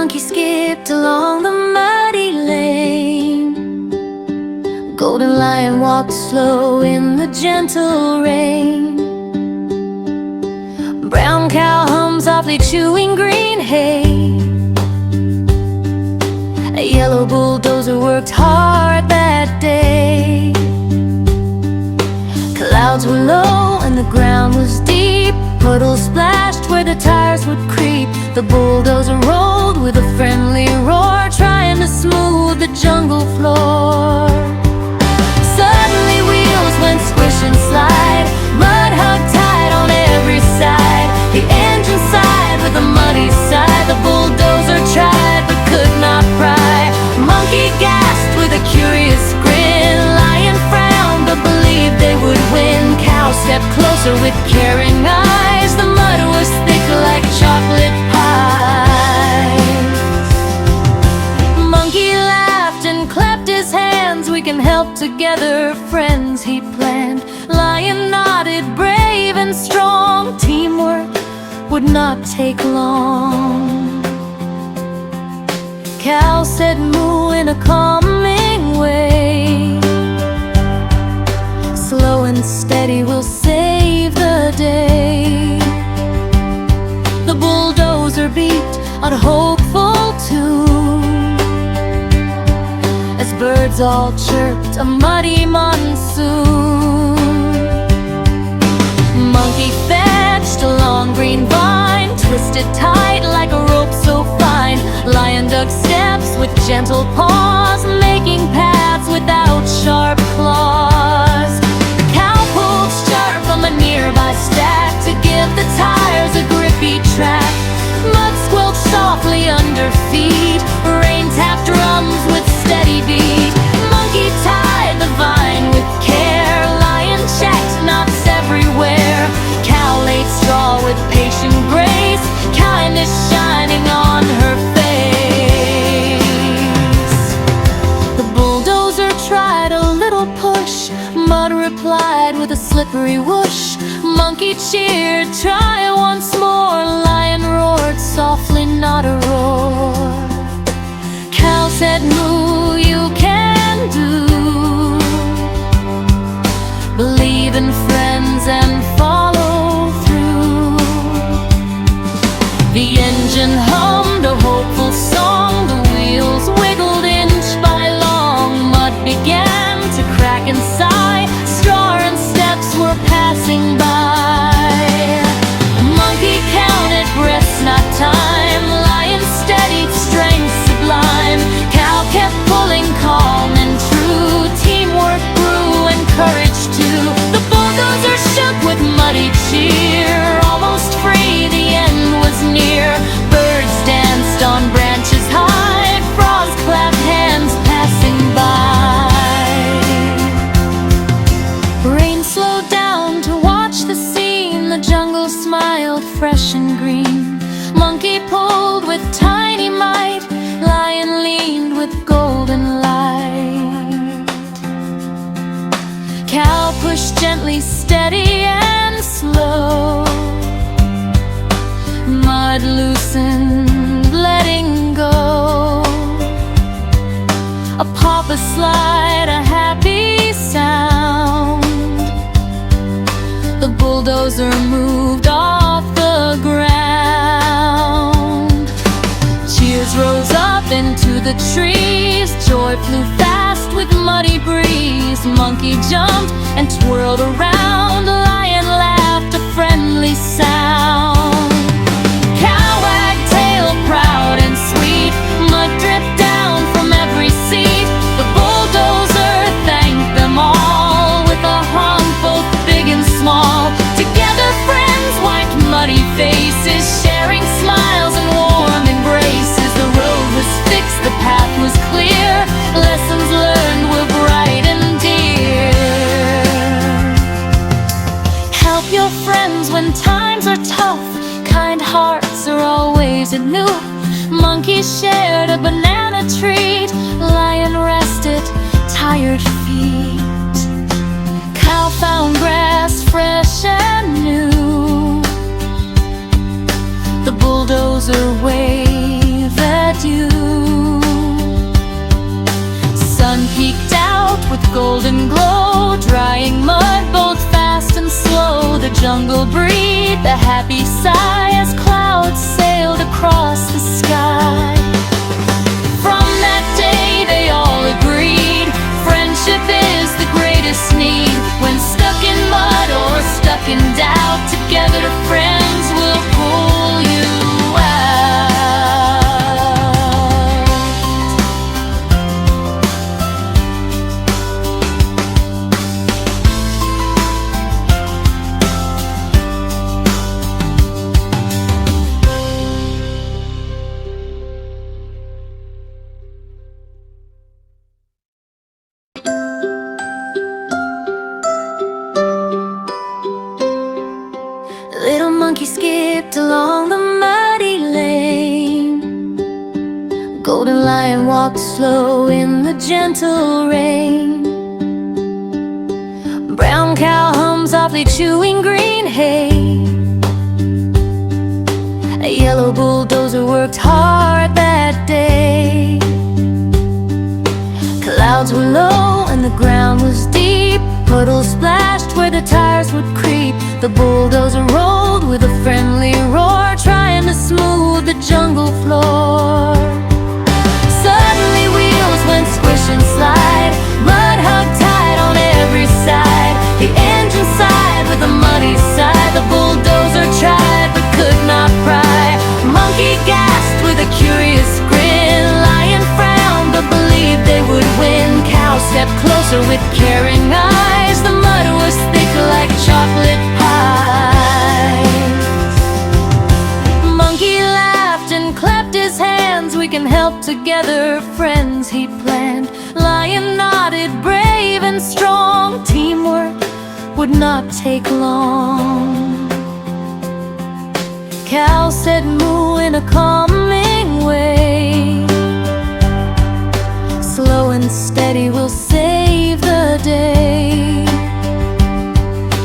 Monkey skipped along the muddy lane. Golden Lion walked slow in the gentle rain. Brown cow hummed softly, chewing green hay. A yellow bulldozer worked hard that day. Clouds were low and the ground was deep. Puddles splashed where the tires would creep. The bulldozer rolled with a friendly roar, trying to smooth the jungle floor. Suddenly wheels went squish and slide. Mud hugged tight on every side. The engine sighed with a muddy sigh. The bulldozer tried but could not pry. Monkey gasped with a curious grin. Lion frowned but believed they would win. Cow stepped closer with caring eyes. The mud was thick like chocolate pies. Monkey laughed and clapped his hands. We can help together, friends, he planned. Lion nodded, brave and strong. Teamwork would not take long. Cow said moo in a calming way. Slow and steady will save the day. The bulldozer beat on a hopeful tune as birds all chirped a muddy monsoon. Monkey fetched a long green vine, twisted tight like a rope so fine. Lion dug steps with gentle paws, making paths without sharp claws. The cow pulled sharp from a nearby stack to give the tires a grippy track. Mud squelched softly under feet. Rain tapped drums with steady beat. Monkey tied the vine with care. Lion checked knots everywhere. Cow laid straw with patient grace, kindness shining on her face. The bulldozer tried a little push. Mud replied with a slippery whoosh. Monkey cheered, try once more. Lion roared softly, not a roar. Cow said moo, you can do. Believe in friends and follow through. The engine hummed a hopeful song. The wheels wiggled inch by long. Mud began to crack and sigh. Straw and steps were passing by. Monkey counted breaths, not time. Lion steadied, strength sublime. Cow kept pulling calm and true. Teamwork grew and courage too. The bulldozer shook with muddy cheer. Almost free, the end was near. Birds danced on branches high. Frogs clapped hands passing by. Rain slowed down to watch the scene. The jungle smiled fresh and green. Monkey pulled with tiny might. Lion leaned with golden light. Cow pushed gently, steady and slow. Mud loosened, letting go. A pop, a slide, a happy sound. The bulldozer moved off the ground. Cheers rose up into the trees. Joy flew fast with muddy breeze. Monkey jumped and twirled around. Lion laughed a friendly sound. Cow wagged tail proud and sweet. Mud dripped down from every seat. The bulldozer thanked them all with a honk, both big and small. Together friends wiped muddy faces, sharing smiles and warm embraces. The road was fixed, the path was clear. Lessons learned were bright and dear. Help your friends when times are tough. Kind hearts are always anew. Monkey shared a banana treat. Lion rested tired feet. Cow found grass fresh and new. The bulldozer waved at jungle breathed a happy sigh as clouds sailed across the sky. From that day they all agreed friendship is the greatest need. When stuck in mud or stuck in doubt, together friends will pull you Little monkey skipped along the muddy lane. Golden lion walked slow in the gentle rain. Brown cow hummed softly chewing green hay. A yellow bulldozer worked hard that day. Clouds were low and the ground was deep. Puddles splashed where the tires would creep. The bulldozer rolled with a friendly roar, trying to smooth the jungle floor. Suddenly wheels went squish and slide. Mud hugged tight on every side. The engine sighed with a muddy sigh. The bulldozer tried but could not pry. Monkey gasped with a curious grin. Lion frowned but believed they would win. Cow stepped closer with caring eyes. The mud was thick like chocolate pies. Monkey laughed and clapped his hands. We can help together, friends, he planned. Lion nodded, brave and strong. Teamwork would not take long. Cow said moo in a calming way. Slow and steady will save the day.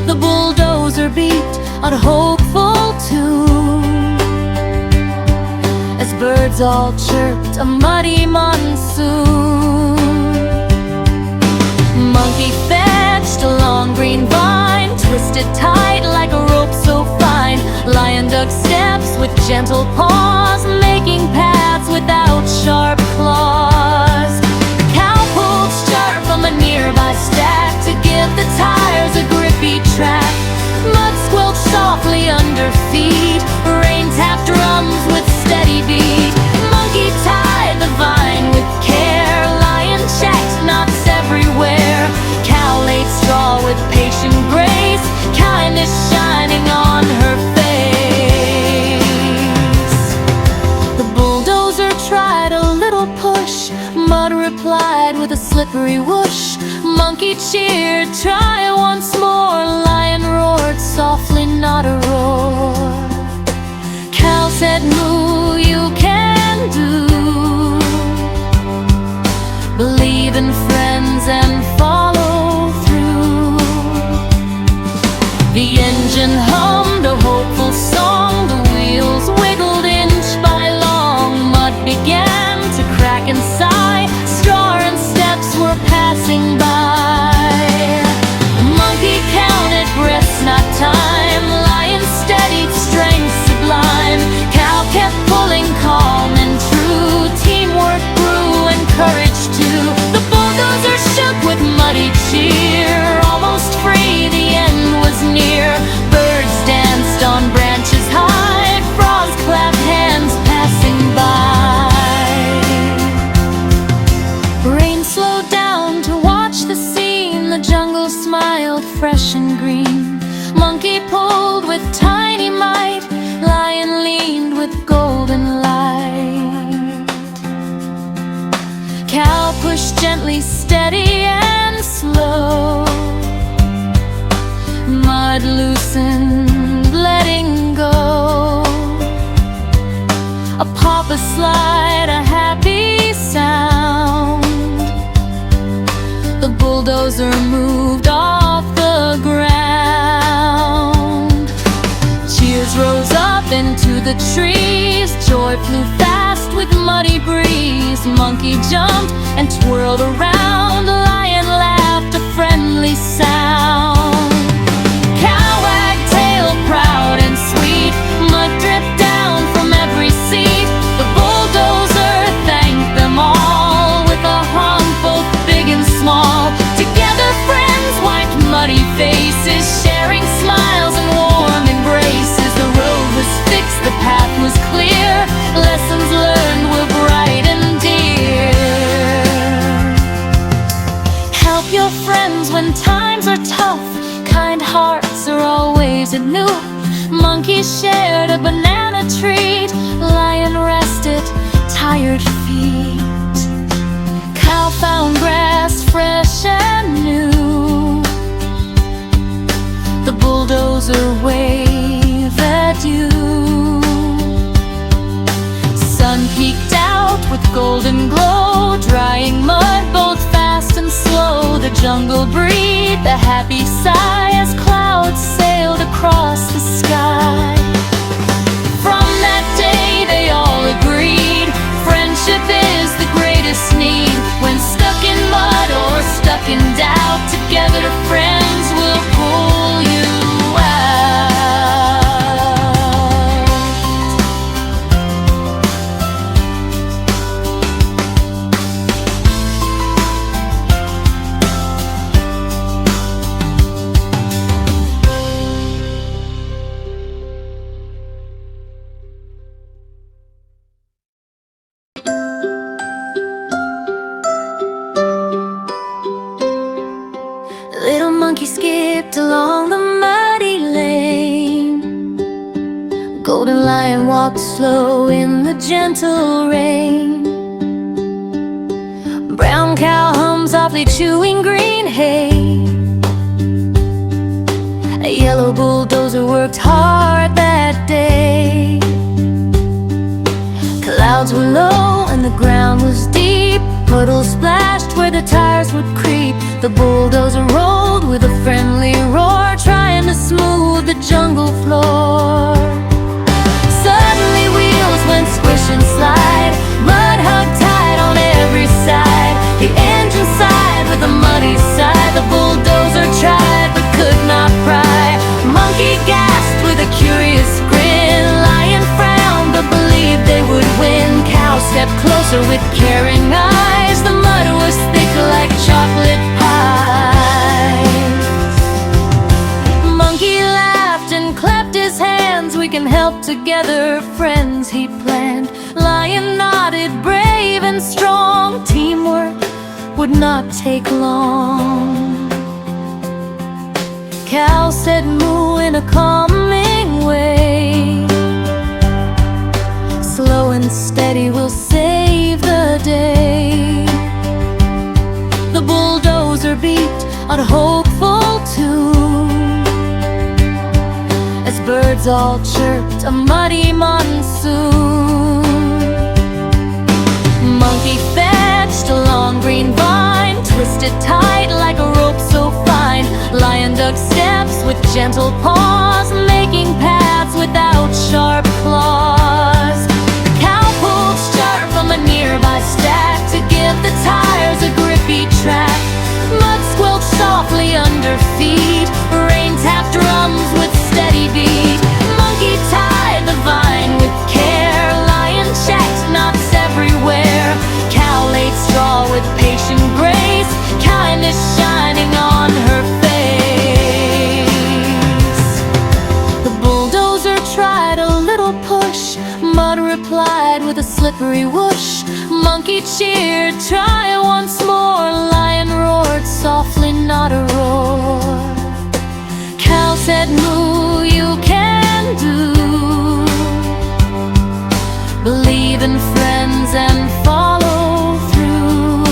The bulldozer beat on a hopeful tune as birds all chirped a muddy monsoon. Monkey fetched a long green vine, twisted tight like a rope so fine. Lion dug steps with gentle paws, making paths without sharp claws. The cow pulled sharp from a nearby stack to give the tires a grippy track. Mud squelched softly under feet. Rain tapped drums with steady beat. Monkey tied the vine with care. Lion checked knots everywhere. Cow laid straw with patient grace, kindness shining on her face. The bulldozer tried a little push. Mud replied with a slippery whoosh. Monkey cheered, try once more. Lion roared softly, not a roar. Cow said moo, you can do. Believe in friends and follow through. The engine hummed a hopeful song. The wheels wiggled inch by long. Mud began to crack and sigh. Straw and steps were passing by. Monkey counted breaths, not time. Lion steadied, strength sublime. Cow kept pulling calm and true. Teamwork grew and courage too. The bulldozer shook with muddy cheer. Almost free, the end was near. Birds danced on branches high. Frogs clapped hands passing by. Rain slowed down to watch the scene. The jungle smiled fresh and green. Monkey pulled with tiny might. Lion leaned with golden light. Cow pushed gently, steady and slow. Mud loosened, letting go. A pop, a slide, a happy sound. The bulldozer moved off the ground. Cheers rose up into the trees. Joy flew fast with muddy breeze. Monkey jumped and twirled around. Lion laughed a friendly sound. Cow wagged tail it knew. Monkey shared a banana treat. Lion rested tired feet. Cow found grass fresh and new. The bulldozer waved at you. Sun peeked out with golden glow, drying mud both fast and slow. The jungle breathed a happy sigh as clouds sailed across the sky. From that day they all agreed, friendship is the greatest need. When stuck in mud or stuck in doubt, together friends will pull you out. Little monkey skipped along the muddy lane. Golden lion walked slow in the gentle rain. Brown cow hummed softly, chewing green hay. A yellow bulldozer worked hard that day. Clouds were low and the ground was deep. Puddles splashed where the tires would creep. The bulldozer rolled with a friendly roar, trying to smooth the jungle floor. Suddenly wheels went squish and slide, mud hugged tight on every side. The engine sighed with a muddy sigh. The bulldozer tried but could not pry. Monkey gasped with a curious grin. Lion frowned but believed they would win. Cow stepped closer with caring eyes. The mud was thick like chocolate pies. Monkey laughed and clapped his hands. We can help together, friends, he planned. Lion nodded, brave and strong. Teamwork would not take long. Cow said moo in a calming way. Slow and steady will save the day. The bulldozer beat on a hopeful tune as birds all chirped a muddy monsoon. Monkey fetched a long green vine, twisted tight like a rope so fine. Lion dug steps with gentle paws, making paths without sharp claws. The cow pulled sharp from a nearby stack to give the tires a grippy track. Mud squelched softly under feet. Rain tapped drums with steady beat. Monkey tied the vine with care. Lion checked knots everywhere. Cow laid straw with patient grace, kindness shining on her face. The bulldozer tried a little push. Mud replied with a slippery whoosh. Monkey cheered, try once more. Lion roared softly, not a roar. Cow said moo, you can do. Believe in friends and follow through.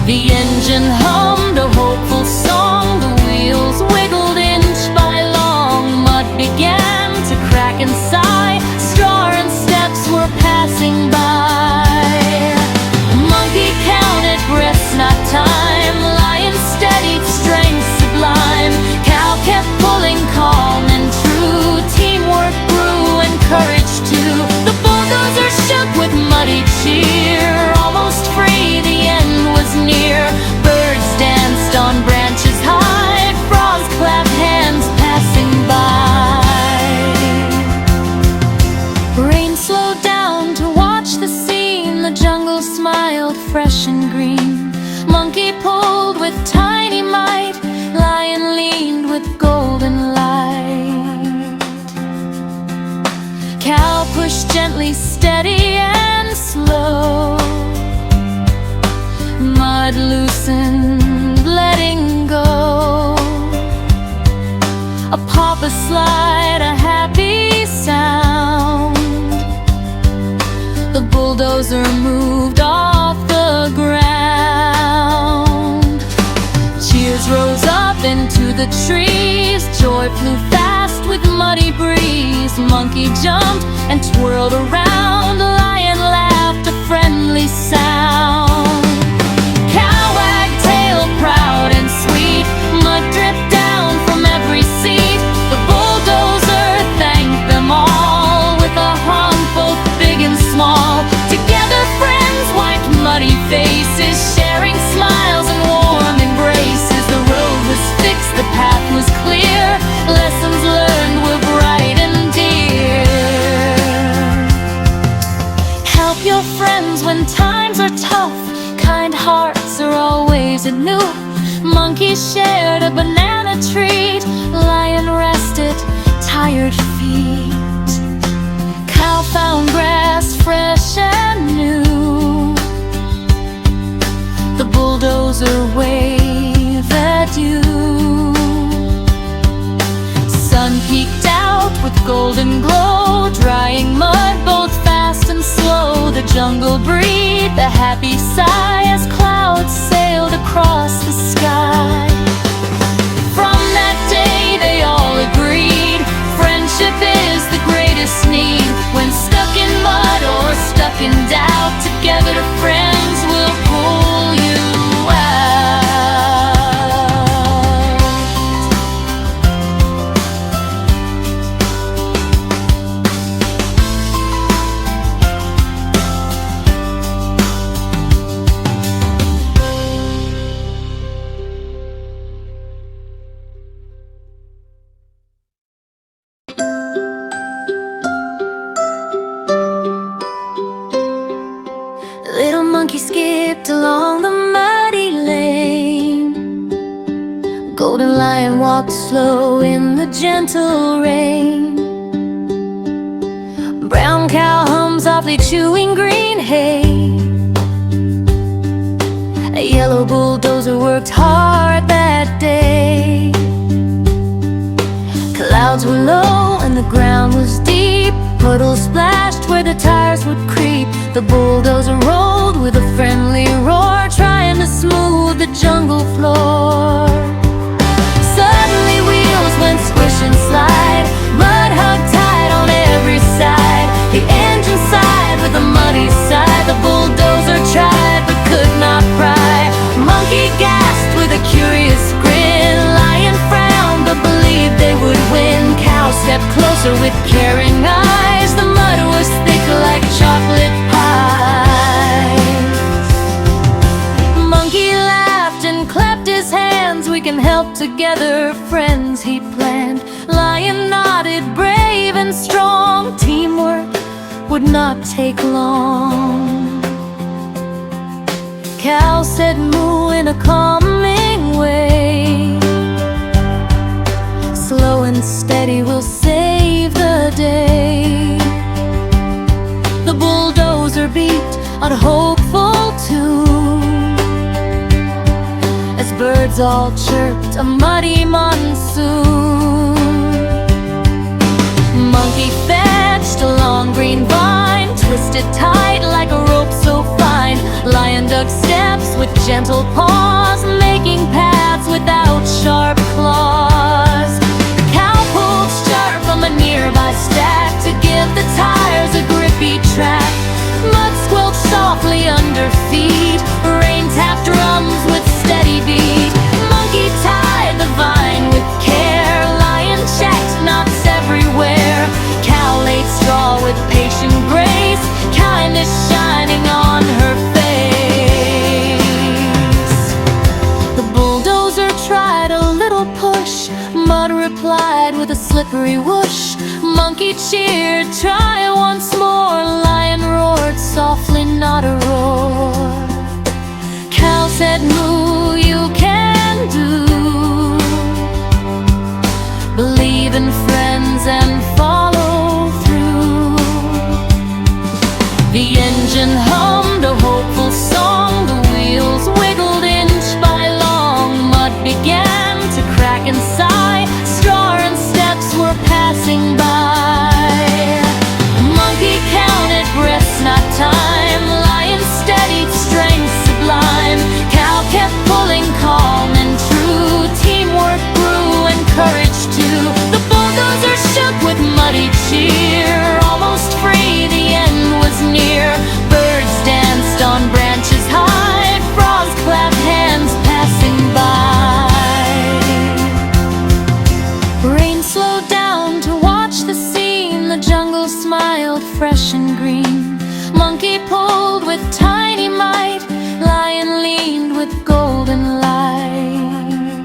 The engine hummed a hopeful song. The wheels wiggled inch by long. Mud began to crack and sigh. Straw and steps were passing by. Monkey counted breaths, not time. Lion steadied, strength sublime. Cow kept pulling calm and true. Teamwork grew and courage too. The bulldozer shook with muddy cheer. Almost free, the end was near. Birds danced on branches high. Frogs clapped hands passing by. Rain slowed down to watch the scene. The jungle smiled fresh and green. Monkey pulled with tiny might. Lion leaned with golden light. Cow pushed gently, steady and slow. Mud loosened, letting go. a papa slide, a happy sound. The bulldozer moved off the ground. Cheers rose up into the trees, joy flew fast with muddy breeze. Monkey jumped and twirled around, lion laughed a friendly sound. Cow wagged tail proud and sweet, mud dripped down from every seat. The bulldozer thanked them all with a honk, both big and small. Together friends wiped muddy faces, sharing smiles and warm embraces. The road was fixed, the path was clear, lessons learned were bright and dear. Help your friends when times are tough, kind hearts are always anew. Monkey shared a banana treat, lion rested tired feet. Cow found grass fresh and new, the bulldozer waved adieu. Sun peeked out with golden glow, drying mud both fast and slow. The jungle breathed a happy sigh as clouds sailed across the sky. From that day they all agreed, friendship is the greatest need. When stuck in mud or stuck in doubt, together friends will pull you out. Little monkey skipped along the muddy lane. Golden lion walked slow in the gentle rain. Brown cow hummed softly, chewing green hay. A yellow bulldozer worked hard that day. Clouds were low and the ground was deep, puddles splashed where the tires would creep. The bulldozer rolled with a friendly roar, trying to smooth the jungle floor. Suddenly wheels went squish and slide, mud hugged tight on every side. The engine sighed with a muddy sigh, the bulldozer tried but could not pry. Monkey gasped with a curious grin, lion frowned but believed they would win. Cow stepped closer with caring eyes, the mud was thick like chocolate pies. Monkey laughed and clapped his hands, we can help together, friends, he planned. Lion nodded, brave and strong, teamwork would not take long. Cow said moo in a calming way, slow and steady will save the day. The bulldozer beat on hopeful tune, as birds all chirped a muddy monsoon. Monkey fetched a long green vine, twisted tight like a rope so fine. Lion dug steps with gentle paws, making paths without sharp claws. Cow pulled sharp from a nearby stack to give the tires a grippy track. Mud squelched softly under feet, rain tapped drums with steady beat. Monkey tied the vine with care, lion checked knots everywhere. Cow laid straw with patient grace, kindness shining on her face. The bulldozer tried a little push, mud replied with a slippery whoosh. Monkey cheered, try once more, lion roared softly, not a roar. Cow said moo, you can do, believe in friends and follow through. The engine hummed a hopeful song, the wheels wiggled inch by long. Mud began to crack and sigh, straw and Rain slowed down to watch the scene. The jungle smiled fresh and green. Monkey pulled with tiny might. Lion leaned with golden light.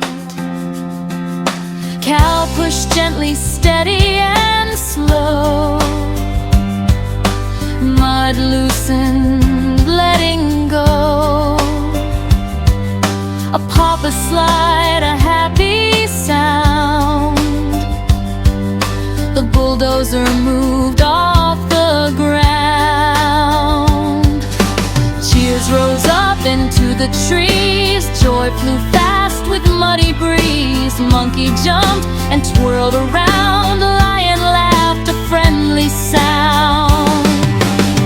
Cow pushed gently, steady and slow. Mud loosened, letting go. A papa slide, a happy sound. The bulldozer moved off the ground. Cheers rose up into the trees. Joy flew fast with muddy breeze. Monkey jumped and twirled around. Lion laughed a friendly sound.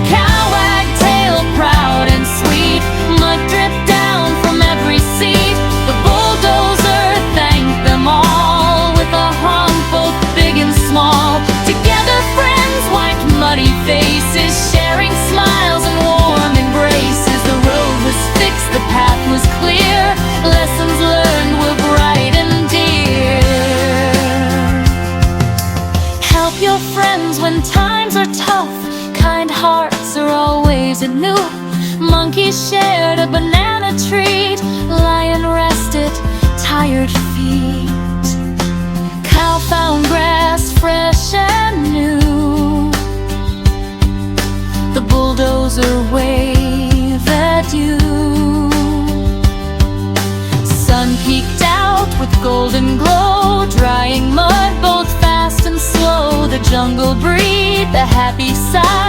Cow wagged tail proud and sweet. Mud dripped down from every seat. The bulldozer thanked them all with a honk, both big and small. Together friends wiped muddy faces, sharing smiles and warm embraces. The road was fixed, the path was clear. Lessons learned were bright and dear. Help your friends when times are tough. Kind hearts are always anew. Monkey shared a banana treat. Lion rested tired feet. Cow found grass fresh and new. The bulldozer waved at you. Sun peeked out with golden glow, drying mud both fast and slow. The jungle breathed a happy sigh.